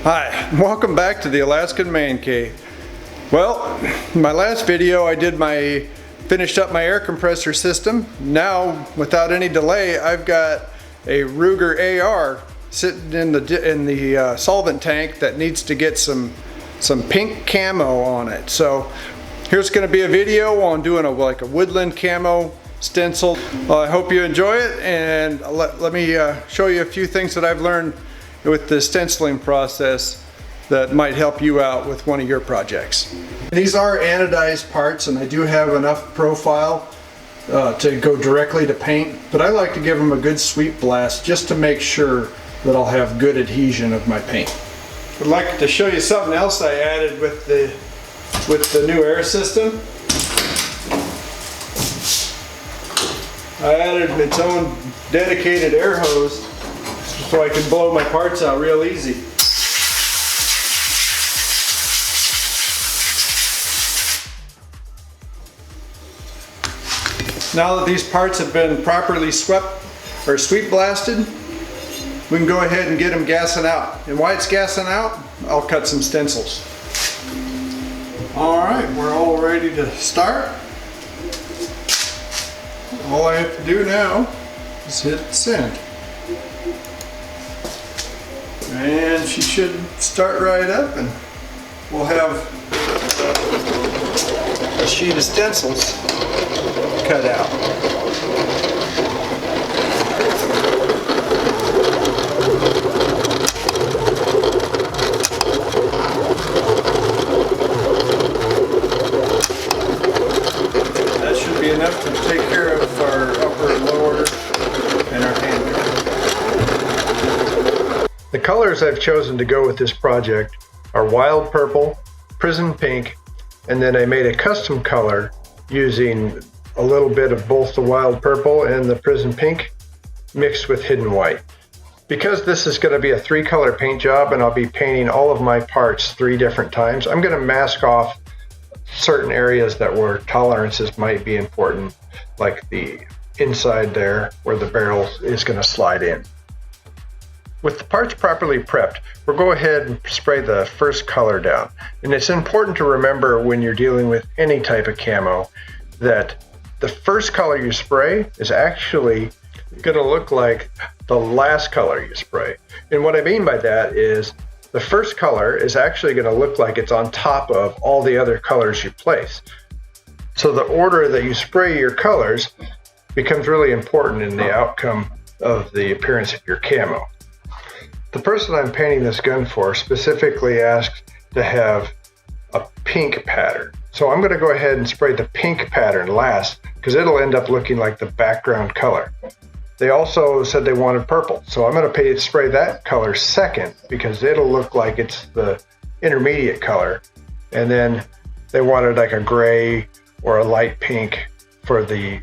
Hi, welcome back to the Alaskan Mancave. Well, in my last video I finished up my air compressor system. Now, without any delay, I've got a Ruger AR sitting in the solvent tank that needs to get some pink camo on it. So here's going to be a video on doing a Woodland Cammo Stencil. I hope you enjoy it, and let me show you a few things that I've learned with the stenciling process that might help you out with one of your projects. These are anodized parts, and I do have enough profile to go directly to paint, but I like to give them a good sweep blast just to make sure that I'll have good adhesion of my paint. I'd like to show you something else I added with the new air system. I added its own dedicated air hose so I can blow my parts out real easy. Now that these parts have been properly swept or sweep blasted, we can go ahead and get them gassing out. And while it's gassing out, I'll cut some stencils. Alright, we're all ready to start. All I have to do now is hit send. And she should start right up, and we'll have a sheet of stencils cut out. That should be enough to take care of our upper and lower and our hand. The colors I've chosen to go with this project are wild purple, prism pink, and then I made a custom color using a little bit of both the wild purple and the prism pink mixed with hidden white. Because this is going to be a 3-color paint job and I'll be painting all of my parts 3 different times, I'm going to mask off certain areas that where tolerances might be important, like the inside there where the barrel is going to slide in. With the parts properly prepped, we'll go ahead and spray the first color down. And it's important to remember when you're dealing with any type of camo that the first color you spray is actually going to look like the last color you spray. And what I mean by that is the first color is actually going to look like it's on top of all the other colors you place. So the order that you spray your colors becomes really important in the outcome of the appearance of your camo. The person I'm painting this gun for specifically asked to have a pink pattern. So I'm going to go ahead and spray the pink pattern last because it'll end up looking like the background color. They also said they wanted purple, so I'm going to spray that color second because it'll look like it's the intermediate color. And then they wanted like a gray or a light pink for the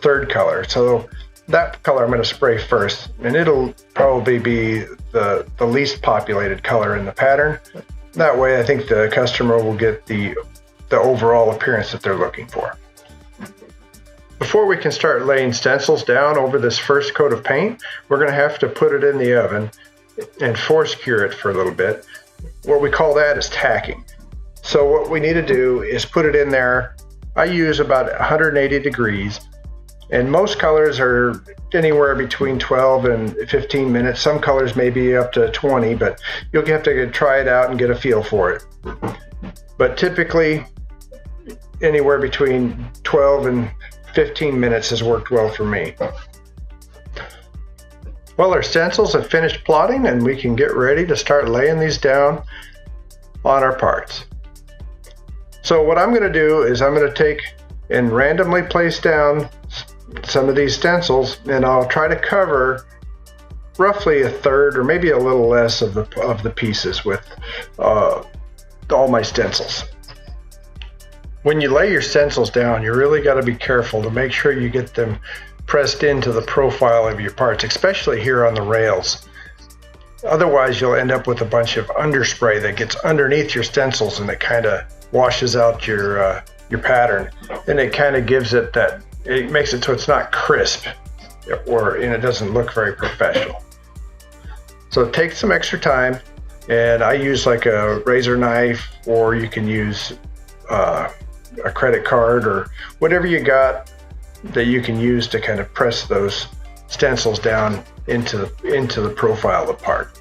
third color. So that color I'm going to spray first, and it'll probably be the least populated color in the pattern. That way I think the customer will get the overall appearance that they're looking for. Before we can start laying stencils down over this first coat of paint, we're going to have to put it in the oven and force cure it for a little bit. What we call that is tacking. So what we need to do is put it in there. I use about 180 degrees. And most colors are anywhere between 12 and 15 minutes. Some colors may be up to 20, but you'll have to try it out and get a feel for it. But typically, anywhere between 12 and 15 minutes has worked well for me. Well, our stencils have finished plotting, and we can get ready to start laying these down on our parts. So what I'm going to do is I'm going to take and randomly place down some of these stencils, and I'll try to cover roughly a third or maybe a little less of the pieces with all my stencils. When you lay your stencils down, you really got to be careful to make sure you get them pressed into the profile of your parts, especially here on the rails. Otherwise you'll end up with a bunch of underspray that gets underneath your stencils, and it kind of washes out your pattern, and it kind of gives it that, it makes it so it's not crisp and it doesn't look very professional. So take some extra time, And I use like a razor knife, or you can use a credit card or whatever you got that you can use to kind of press those stencils down into the profile of the part.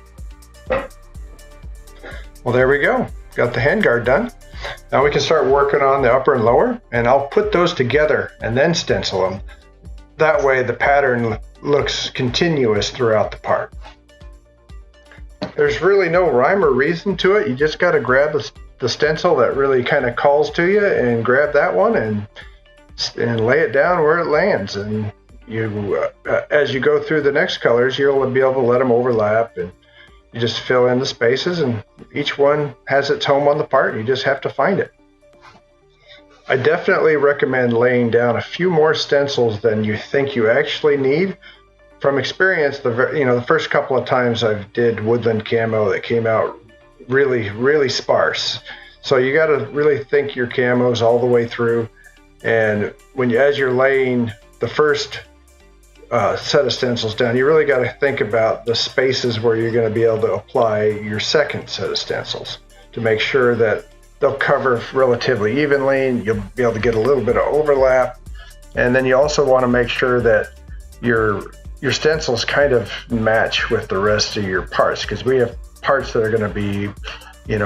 Well, there we go. Got the handguard done. Now we can start working on the upper and lower, and I'll put those together and then stencil them. That way the pattern looks continuous throughout the part. There's really no rhyme or reason to it. You just got to grab the stencil that really kind of calls to you and grab that one and lay it down where it lands. And you, as you go through the next colors, you'll be able to let them overlap, and you just fill in the spaces, and each one has its home on the part. You just have to find it. I definitely recommend laying down a few more stencils than you think you actually need. From experience, the first couple of times I did Woodland Cammo, that came out really sparse. So you got to really think your camos all the way through. And as you're laying the first set of stencils down, you really got to think about the spaces where you're going to be able to apply your second set of stencils to make sure that they'll cover relatively evenly, and you'll be able to get a little bit of overlap. And then you also want to make sure that your stencils kind of match with the rest of your parts, because we have parts that are going to be,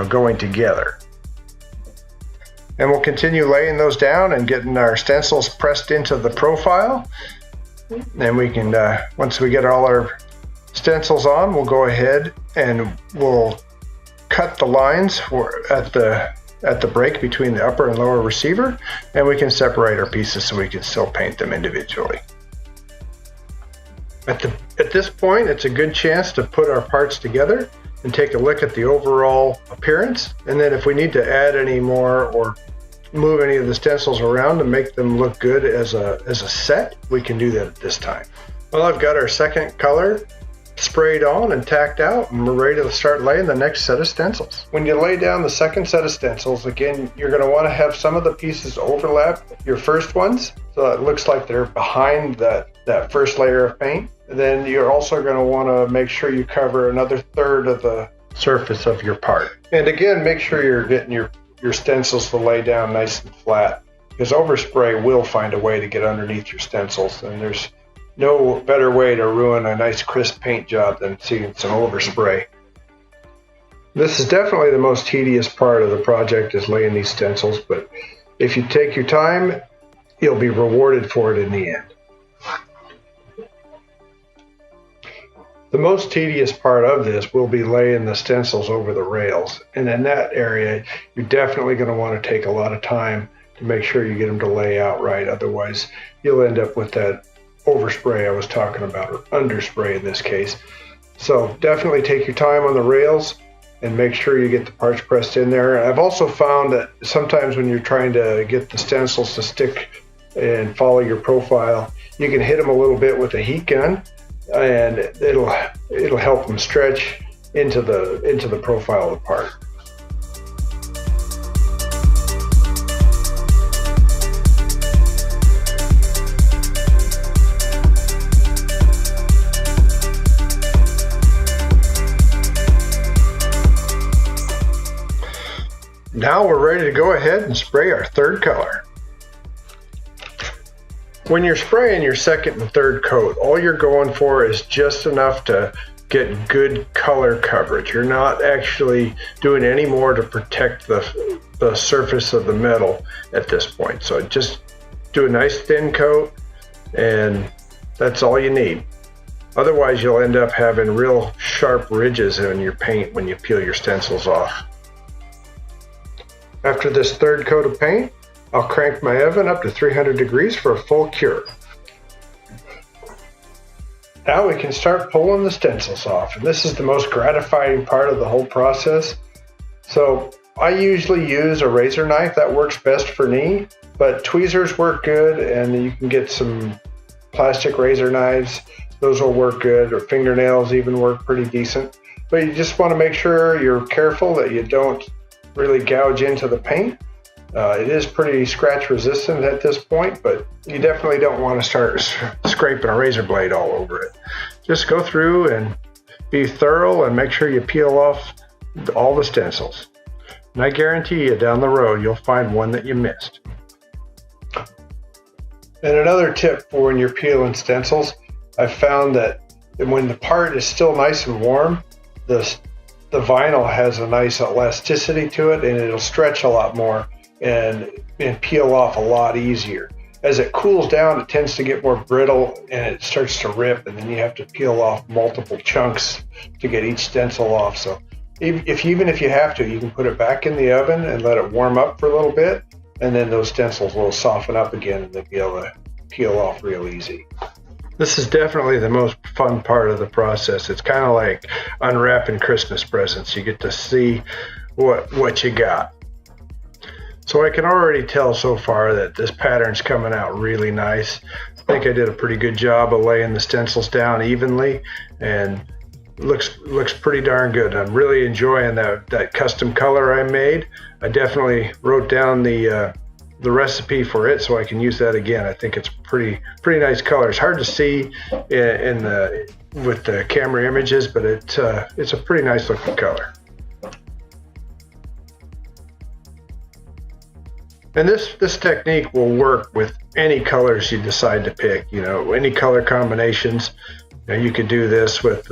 going together. And we'll continue laying those down and getting our stencils pressed into the profile. And we can, once we get all our stencils on, we'll go ahead and we'll cut the lines at the break between the upper and lower receiver, and we can separate our pieces so we can still paint them individually. At this point, it's a good chance to put our parts together and take a look at the overall appearance. And then if we need to add any more or move any of the stencils around to make them look good as a set, we can do that at this time. Well, I've got our second color sprayed on and tacked out, and we're ready to start laying the next set of stencils. When you lay down the second set of stencils, again, you're going to want to have some of the pieces overlap your first ones, so it looks like they're behind that first layer of paint. And then you're also going to want to make sure you cover another third of the surface of your part. And again, make sure you're getting your stencils to lay down nice and flat, because overspray will find a way to get underneath your stencils, and there's no better way to ruin a nice crisp paint job than seeing some overspray. This is definitely the most tedious part of the project, is laying these stencils, but if you take your time, you'll be rewarded for it in the end. The most tedious part of this will be laying the stencils over the rails. And in that area, you're definitely going to want to take a lot of time to make sure you get them to lay out right. Otherwise, you'll end up with that overspray I was talking about, or underspray in this case. So definitely take your time on the rails and make sure you get the parts pressed in there. I've also found that sometimes when you're trying to get the stencils to stick and follow your profile, you can hit them a little bit with a heat gun, and it'll help them stretch into the profile of the part. Now we're ready to go ahead and spray our third color. When you're spraying your second and third coat, all you're going for is just enough to get good color coverage. You're not actually doing any more to protect the surface of the metal at this point. So just do a nice thin coat, and that's all you need. Otherwise, you'll end up having real sharp ridges in your paint when you peel your stencils off. After this third coat of paint, I'll crank my oven up to 300 degrees for a full cure. Now we can start pulling the stencils off, and this is the most gratifying part of the whole process. So I usually use a razor knife. That works best for me, but tweezers work good, and you can get some plastic razor knives. Those will work good, or fingernails even work pretty decent. But you just want to make sure you're careful that you don't really gouge into the paint. It is pretty scratch resistant at this point, but you definitely don't want to start scraping a razor blade all over it. Just go through and be thorough and make sure you peel off all the stencils. And I guarantee you down the road you'll find one that you missed. And another tip for when you're peeling stencils, I've found that when the part is still nice and warm, the vinyl has a nice elasticity to it, and it'll stretch a lot more and peel off a lot easier. As it cools down, it tends to get more brittle and it starts to rip, and then you have to peel off multiple chunks to get each stencil off. So even if you have to, you can put it back in the oven and let it warm up for a little bit, and then those stencils will soften up again and they'll be able to peel off real easy. This is definitely the most fun part of the process. It's kind of like unwrapping Christmas presents. You get to see what you got. So I can already tell so far that this pattern's coming out really nice. I think I did a pretty good job of laying the stencils down evenly, and looks pretty darn good. I'm really enjoying that custom color I made. I definitely wrote down the recipe for it so I can use that again. I think it's pretty nice color. It's hard to see with the camera images, but it's a pretty nice looking color. And this technique will work with any colors you decide to pick. You know, any color combinations. You could do this with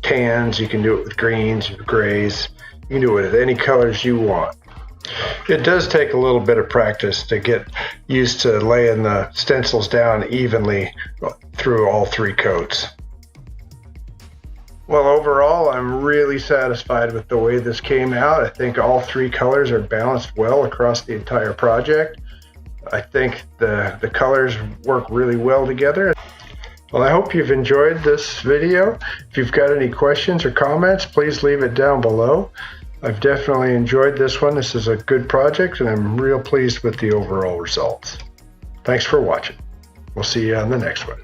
tans. You can do it with greens, grays. You can do it with any colors you want. It does take a little bit of practice to get used to laying the stencils down evenly through all three coats. Well, overall, I'm really satisfied with the way this came out. I think all three colors are balanced well across the entire project. I think the colors work really well together. Well, I hope you've enjoyed this video. If you've got any questions or comments, please leave it down below. I've definitely enjoyed this one. This is a good project, and I'm real pleased with the overall results. Thanks for watching. We'll see you on the next one.